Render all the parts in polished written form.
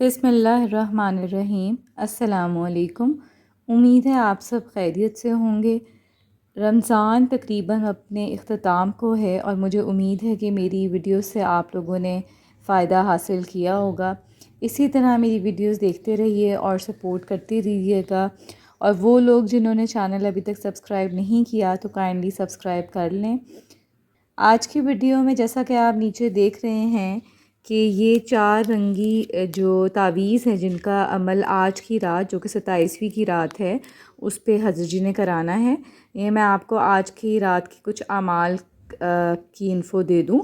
بسم اللہ الرحمن الرحیم۔ السلام علیکم۔ امید ہے آپ سب خیریت سے ہوں گے۔ رمضان تقریباً اپنے اختتام کو ہے اور مجھے امید ہے کہ میری ویڈیوز سے آپ لوگوں نے فائدہ حاصل کیا ہوگا۔ اسی طرح میری ویڈیوز دیکھتے رہیے اور سپورٹ کرتے رہیے گا، اور وہ لوگ جنہوں نے چینل ابھی تک سبسکرائب نہیں کیا تو کائنڈلی سبسکرائب کر لیں۔ آج کی ویڈیو میں جیسا کہ آپ نیچے دیکھ رہے ہیں کہ یہ 4 رنگی جو تعویذ ہے جن کا عمل آج کی رات جو کہ 27ویں کی رات ہے اس پہ حضرت جی نے کرانا ہے۔ یہ میں آپ کو آج کی رات کی کچھ اعمال کی انفو دے دوں۔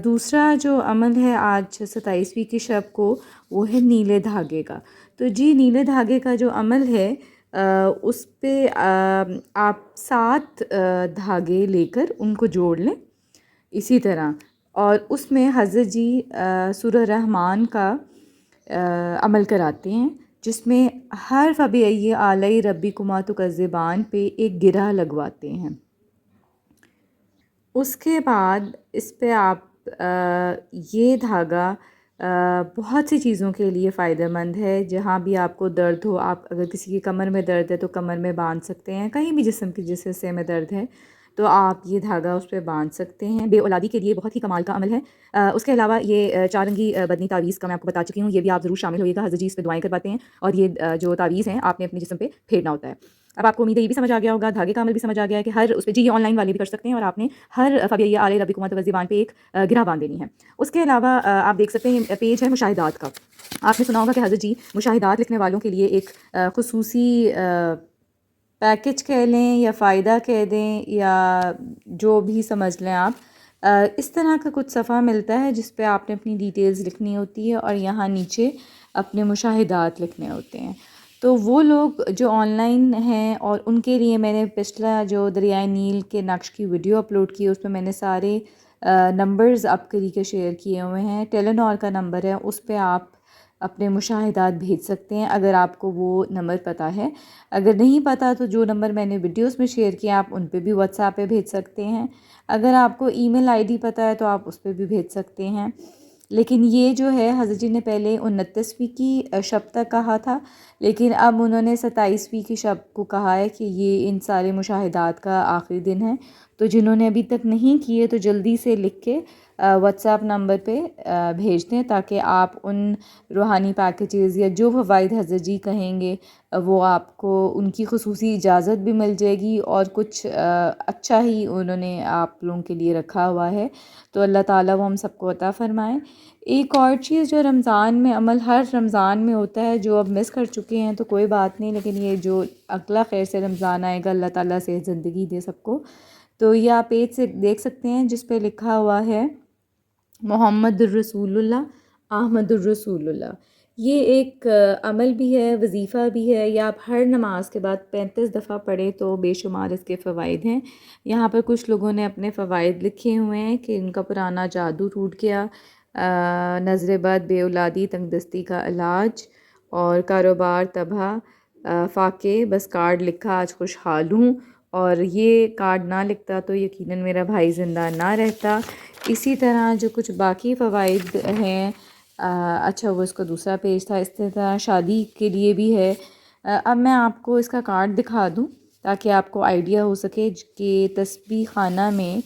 دوسرا جو عمل ہے آج 27ویں کی شب کو وہ ہے نیلے دھاگے کا۔ تو جی نیلے دھاگے کا جو عمل ہے اس پہ آپ 7 دھاگے لے کر ان کو جوڑ لیں اسی طرح، اور اس میں حضرت جی سورہ رحمان کا عمل کراتے ہیں جس میں ہر فبأي آلاء ربكما تكذبان پہ ایک گرہ لگواتے ہیں۔ اس کے بعد اس پہ آپ یہ دھاگا بہت سی چیزوں کے لیے فائدہ مند ہے۔ جہاں بھی آپ کو درد ہو، آپ اگر کسی کی کمر میں درد ہے تو کمر میں باندھ سکتے ہیں، کہیں بھی جسم کے جس حصے میں درد ہے تو آپ یہ دھاگا اس پہ باندھ سکتے ہیں۔ بے اولادی کے لیے بہت ہی کمال کا عمل ہے۔ اس کے علاوہ یہ 4 رنگی بدنی تعویذ کا میں آپ کو بتا چکی ہوں، یہ بھی آپ ضرور شامل ہوئیے گا۔ حضرت جی اس پہ دعائیں کرواتے ہیں اور یہ جو تعویذ ہیں آپ نے اپنے جسم پہ پھیرنا ہوتا ہے۔ اب آپ کو امید ہے یہ بھی سمجھ آ گیا ہوگا، دھاگے کا عمل بھی سمجھ آ گیا ہے کہ ہر اس پہ جی یہ آن لائن والے بھی کر سکتے ہیں، اور آپ نے ہر فبأي آلاء ربكما تكذبان پہ ایک گرہ باندھ دینی ہے۔ اس کے علاوہ آپ دیکھ سکتے ہیں یہ پیج ہے مشاہدات کا۔ آپ نے سنا ہوگا کہ حضرت جی مشاہدات لکھنے والوں کے لیے ایک خصوصی پیکج کہہ لیں یا فائدہ کہہ دیں یا جو بھی سمجھ لیں آپ، اس طرح کا کچھ صفحہ ملتا ہے جس پہ آپ نے اپنی ڈیٹیلز لکھنی ہوتی ہے اور یہاں نیچے اپنے مشاہدات لکھنے ہوتے ہیں۔ تو وہ لوگ جو آن لائن ہیں اور ان کے لیے میں نے پچھلا جو دریائے نیل کے نقش کی ویڈیو اپلوڈ کی اس پہ میں نے سارے نمبرز آپ کے لیے شیئر کیے ہوئے ہیں۔ ٹیلینور کا نمبر ہے، اس پہ آپ اپنے مشاہدات بھیج سکتے ہیں اگر آپ کو وہ نمبر پتہ ہے۔ اگر نہیں پتہ تو جو نمبر میں نے ویڈیوز میں شیئر کیا آپ ان پہ بھی واٹس ایپ پہ بھیج سکتے ہیں۔ اگر آپ کو ای میل آئی ڈی پتہ ہے تو آپ اس پہ بھی بھیج سکتے ہیں۔ لیکن یہ جو ہے حضرت جی نے پہلے 29ویں کی شب تک کہا تھا، لیکن اب انہوں نے 27ویں کی شب کو کہا ہے کہ یہ ان سارے مشاہدات کا آخری دن ہے۔ تو جنہوں نے ابھی تک نہیں کیے تو جلدی سے لکھ کے واٹس ایپ نمبر پہ بھیج دیں تاکہ آپ ان روحانی پیکیجز یا جو فوائد حضرت جی کہیں گے وہ آپ کو ان کی خصوصی اجازت بھی مل جائے گی، اور کچھ اچھا ہی انہوں نے آپ لوگوں کے لیے رکھا ہوا ہے۔ تو اللہ تعالیٰ وہ ہم سب کو عطا فرمائیں۔ ایک اور چیز جو رمضان میں عمل ہر رمضان میں ہوتا ہے جو اب مس کر چکے ہیں تو کوئی بات نہیں، لیکن یہ جو اگلا خیر سے رمضان آئے گا اللہ تعالیٰ سے زندگی دے سب کو، تو یہ آپ پیج سے دیکھ سکتے ہیں جس پہ لکھا ہوا ہے محمد الرسول اللہ احمد الرسول اللہ۔ یہ ایک عمل بھی ہے، وظیفہ بھی ہے، یا آپ ہر نماز کے بعد 35 دفعہ پڑھیں تو بے شمار اس کے فوائد ہیں۔ یہاں پر کچھ لوگوں نے اپنے فوائد لکھے ہوئے ہیں کہ ان کا پرانا جادو ٹوٹ گیا، نظر بد، بے اولادی، تنگ دستی کا علاج اور کاروبار تباہ، فاقے، بس کارڈ لکھا آج خوشحال ہوں، اور یہ کارڈ نہ لکھتا تو یقیناً میرا بھائی زندہ نہ رہتا۔ اسی طرح جو کچھ باقی فوائد ہیں، اچھا وہ اس کا دوسرا پیج تھا، اس طرح شادی کے لیے بھی ہے۔ اب میں آپ کو اس کا کارڈ دکھا دوں تاکہ آپ کو آئیڈیا ہو سکے کہ تسبیح خانہ میں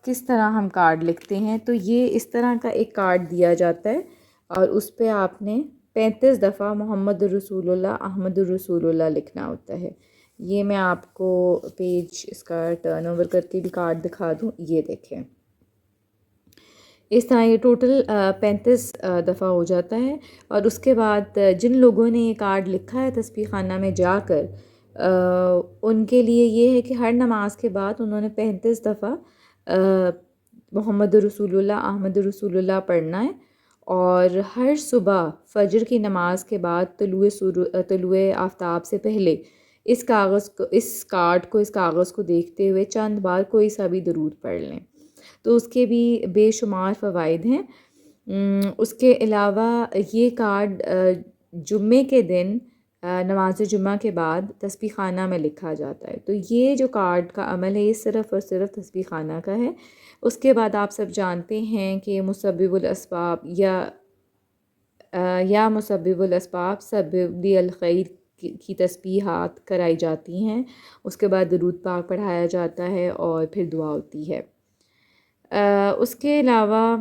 کس طرح ہم کارڈ لکھتے ہیں۔ تو یہ اس طرح کا ایک کارڈ دیا جاتا ہے اور اس پہ آپ نے 35 دفعہ محمد الرسول اللہ احمد الرسول اللہ لکھنا ہوتا ہے۔ یہ میں آپ کو پیج اس کا ٹرن اوور کر کے بھی کارڈ دکھا دوں، یہ دیکھیں۔ اس طرح یہ ٹوٹل 35 دفعہ ہو جاتا ہے، اور اس کے بعد جن لوگوں نے یہ کارڈ لکھا ہے تسبیح خانہ میں جا کر، ان کے لیے یہ ہے کہ ہر نماز کے بعد انہوں نے 35 دفعہ محمد رسول اللہ احمد رسول اللہ پڑھنا ہے، اور ہر صبح فجر کی نماز کے بعد طلوع آفتاب سے پہلے اس کاغذ کو دیکھتے ہوئے چند بار کوئی سا بھی درود پڑھ لیں، تو اس کے بھی بے شمار فوائد ہیں۔ اس کے علاوہ یہ کارڈ جمعے کے دن نماز جمعہ کے بعد تسبیح خانہ میں لکھا جاتا ہے۔ تو یہ جو کارڈ کا عمل ہے یہ صرف اور صرف تسبیح خانہ کا ہے۔ اس کے بعد آپ سب جانتے ہیں کہ مسبب الاسباب یا یا مسبب الاسباب سبب لی الخیر کی تسبیحات کرائی جاتی ہیں، اس کے بعد درود پاک پڑھایا جاتا ہے اور پھر دعا ہوتی ہے۔ اس کے علاوہ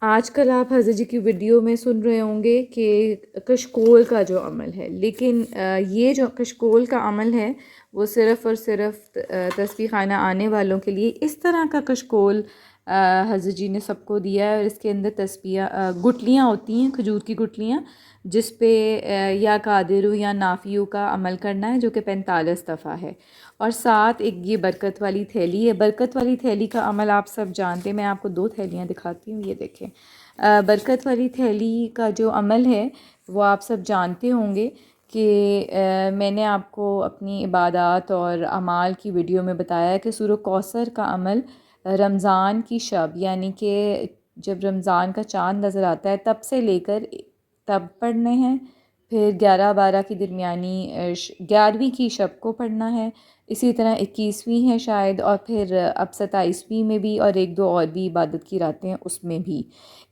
آج کل آپ حضرت جی کی ویڈیو میں سن رہے ہوں گے کہ کشکول کا جو عمل ہے، لیکن یہ جو کشکول کا عمل ہے وہ صرف اور صرف تسبیح خانہ آنے والوں کے لیے اس طرح کا کشکول حضرت جی نے سب کو دیا ہے، اور اس کے اندر تسبیح گٹلیاں ہوتی ہیں، کھجور کی گٹلیاں، جس پہ یا قادرو یا نافیو کا عمل کرنا ہے، جو کہ 45 دفعہ ہے، اور ساتھ ایک یہ برکت والی تھیلی ہے۔ برکت والی تھیلی کا عمل آپ سب جانتے ہیں، میں آپ کو 2 تھیلیاں دکھاتی ہوں، یہ دیکھیں۔ برکت والی تھیلی کا جو عمل ہے وہ آپ سب جانتے ہوں گے کہ میں نے آپ کو اپنی عبادات اور اعمال کی ویڈیو میں بتایا ہے کہ سورہ کوثر کا عمل رمضان کی شب، یعنی کہ جب رمضان کا چاند نظر آتا ہے تب سے لے کر تب پڑھنے ہیں، پھر 11-12 کی درمیانی 11ویں کی شب کو پڑھنا ہے، اسی طرح 21ویں ہے شاید، اور پھر اب 27ویں میں بھی، اور 1-2 اور بھی عبادت کی راتیں ہیں اس میں بھی۔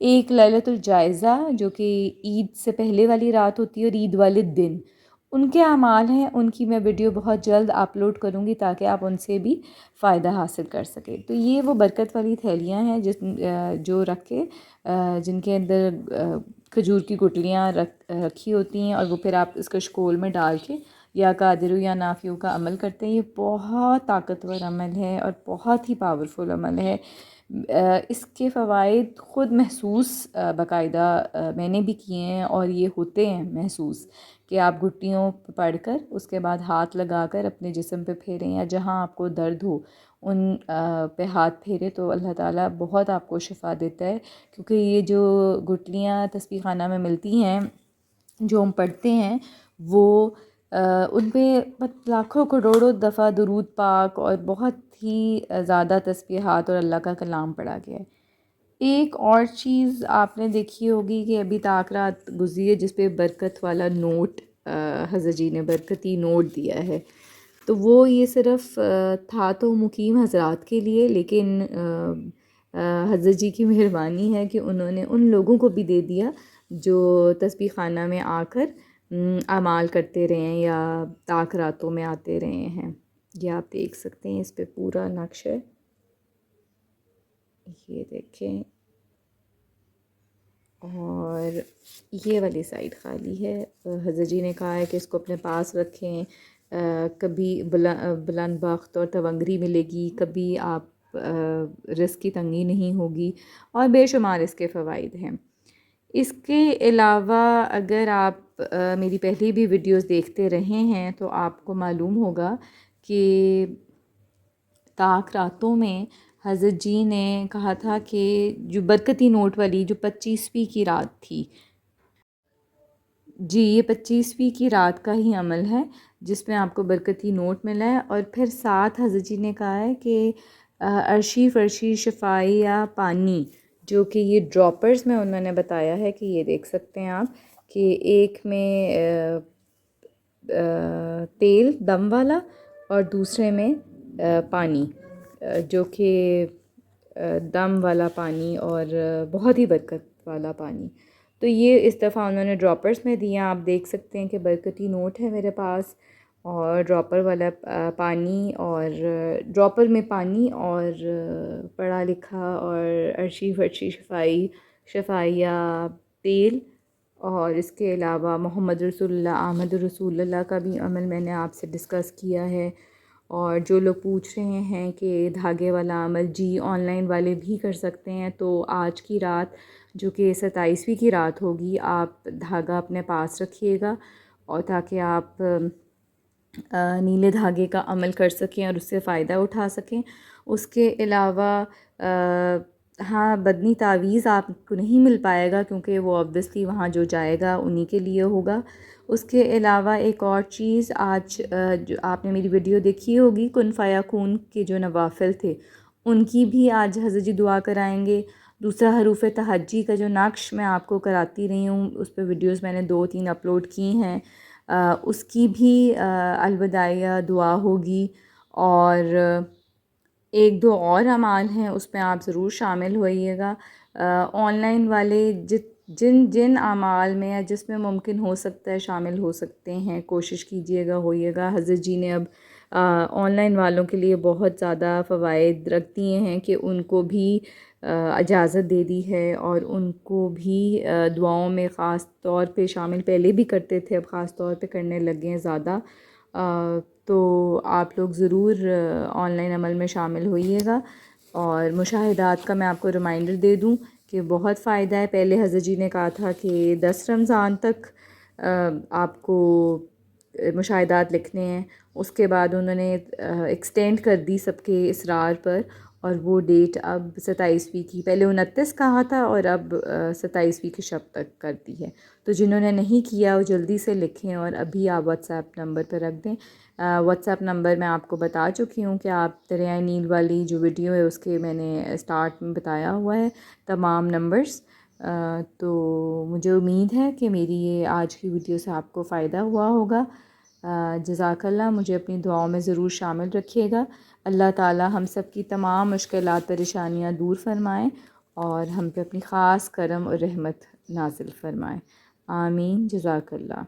ایک لیلۃ الجائزہ جو کہ عید سے پہلے والی رات ہوتی ہے، اور عید والے دن ان کے اعمال ہیں، ان کی میں ویڈیو بہت جلد اپلوڈ کروں گی تاکہ آپ ان سے بھی فائدہ حاصل کر سکیں۔ تو یہ وہ برکت والی تھیلیاں ہیں جو رکھ کے جن کے اندر کھجور کی گٹلیاں رکھی ہوتی ہیں، اور وہ پھر آپ اس کشکول میں ڈال کے یا قادرو یا نافیو کا عمل کرتے ہیں۔ یہ بہت طاقتور عمل ہے اور بہت ہی پاورفل عمل ہے۔ اس کے فوائد خود محسوس باقاعدہ میں نے بھی کیے ہیں، اور یہ ہوتے ہیں محسوس کہ آپ گھٹیوں پڑھ کر اس کے بعد ہاتھ لگا کر اپنے جسم پہ پھیریں، یا جہاں آپ کو درد ہو ان پہ ہاتھ پھیرے تو اللہ تعالیٰ بہت آپ کو شفا دیتا ہے، کیونکہ یہ جو گٹلیاں تسبیح خانہ میں ملتی ہیں جو ہم پڑھتے ہیں وہ ان پہ لاکھوں کروڑوں دفعہ درود پاک اور بہت ہی زیادہ تسبیحات اور اللہ کا کلام پڑھا گیا ہے۔ ایک اور چیز آپ نے دیکھی ہوگی کہ ابھی طاق رات گزری ہے جس پہ برکت والا نوٹ حضرت جی نے برکتی نوٹ دیا ہے، تو وہ یہ صرف تھا تو مقیم حضرات کے لیے، لیکن حضرت جی کی مہربانی ہے کہ انہوں نے ان لوگوں کو بھی دے دیا جو تسبیح خانہ میں آ کر اعمال کرتے رہے ہیں یا طاق راتوں میں آتے رہے ہیں۔ یہ آپ دیکھ سکتے ہیں، اس پہ پورا نقش ہے، یہ دیکھیں، اور یہ والی سائڈ خالی ہے۔ حضرت جی نے کہا ہے کہ اس کو اپنے پاس رکھیں، کبھی بلند بخت اور تونگری ملے گی، کبھی آپ رزق کی تنگی نہیں ہوگی، اور بے شمار اس کے فوائد ہیں۔ اس کے علاوہ اگر آپ میری پہلی بھی ویڈیوز دیکھتے رہے ہیں تو آپ کو معلوم ہوگا کہ طاق راتوں میں حضرت جی نے کہا تھا کہ جو برکتی نوٹ والی جو 25ویں کی رات تھی، جی یہ 25ویں کی رات کا ہی عمل ہے جس میں آپ کو برکتی نوٹ ملا ہے، اور پھر ساتھ حضرت جی نے کہا ہے کہ عرشی فرشی شفائی یا پانی، جو کہ یہ ڈراپرز میں انہوں نے بتایا ہے کہ یہ دیکھ سکتے ہیں آپ کہ ایک میں تیل دم والا اور دوسرے میں پانی، جو کہ دم والا پانی اور بہت ہی برکت والا پانی۔ تو یہ اس دفعہ انہوں نے ڈراپرز میں دیا، آپ دیکھ سکتے ہیں کہ برکتی نوٹ ہے میرے پاس، اور ڈراپر والا پانی، اور ڈراپر میں پانی اور پڑھا لکھا اور عرشی فرشی شفائیہ تیل، اور اس کے علاوہ محمد رسول اللہ احمد رسول اللہ کا بھی عمل میں نے آپ سے ڈسکس کیا ہے۔ اور جو لوگ پوچھ رہے ہیں کہ دھاگے والا عمل، جی آن لائن والے بھی کر سکتے ہیں، تو آج کی رات جو کہ 27ویں کی رات ہوگی، آپ دھاگا اپنے پاس رکھیے گا، اور تاکہ آپ نیلے دھاگے کا عمل کر سکیں اور اس سے فائدہ اٹھا سکیں۔ اس کے علاوہ ہاں بدنی تعویذ آپ کو نہیں مل پائے گا، کیونکہ وہ obviously وہاں جو جائے گا انہی کے لیے ہوگا۔ اس کے علاوہ ایک اور چیز، آج جو آپ نے میری ویڈیو دیکھی ہوگی کن فیکون کے جو نوافل تھے ان کی بھی آج حضرت جی دعا کرائیں گے۔ دوسرا حروف تہجی کا جو نقش میں آپ کو کراتی رہی ہوں، اس پہ ویڈیوز میں نے 2-3 اپلوڈ کی ہیں، اس کی بھی الوداعیہ دعا ہوگی، اور 1-2 اور اعمال ہیں اس میں آپ ضرور شامل ہوئیے گا۔ آن لائن والے جن جن اعمال میں یا جس میں ممکن ہو سکتا ہے شامل ہو سکتے ہیں، کوشش کیجیے گا، ہوئیے گا۔ حضرت جی نے اب آن لائن والوں کے لیے بہت زیادہ فوائد رکھ دیے ہیں کہ ان کو بھی اجازت دے دی ہے، اور ان کو بھی دعاؤں میں خاص طور پہ شامل پہلے بھی کرتے تھے، اب خاص طور پہ کرنے لگے ہیں زیادہ۔ تو آپ لوگ ضرور آن لائن عمل میں شامل ہوئیے گا۔ اور مشاہدات کا میں آپ کو ریمائنڈر دے دوں کہ بہت فائدہ ہے۔ پہلے حضرت جی نے کہا تھا کہ 10 رمضان تک آپ کو مشاہدات لکھنے ہیں، اس کے بعد انہوں نے ایکسٹینڈ کر دی سب کے اصرار پر، اور وہ ڈیٹ اب 27ویں کی، پہلے 29 کہا تھا اور اب 27ویں کی شب تک کر دی ہے۔ تو جنہوں نے نہیں کیا وہ جلدی سے لکھیں، اور ابھی آپ واٹس ایپ نمبر پہ رکھ دیں۔ واٹس ایپ نمبر میں آپ کو بتا چکی ہوں کہ آپ دریائے نیل والی جو ویڈیو ہے اس کے میں نے اسٹارٹ میں بتایا ہوا ہے تمام نمبرز۔ تو مجھے امید ہے کہ میری یہ آج کی ویڈیو سے آپ کو فائدہ ہوا ہوگا۔ جزاک اللہ۔ مجھے اپنی دعاؤں میں ضرور شامل رکھیے گا۔ اللہ تعالی ہم سب کی تمام مشکلات پریشانیاں دور فرمائیں، اور ہم پہ اپنی خاص کرم اور رحمت نازل فرمائیں۔ آمین۔ جزاک اللہ۔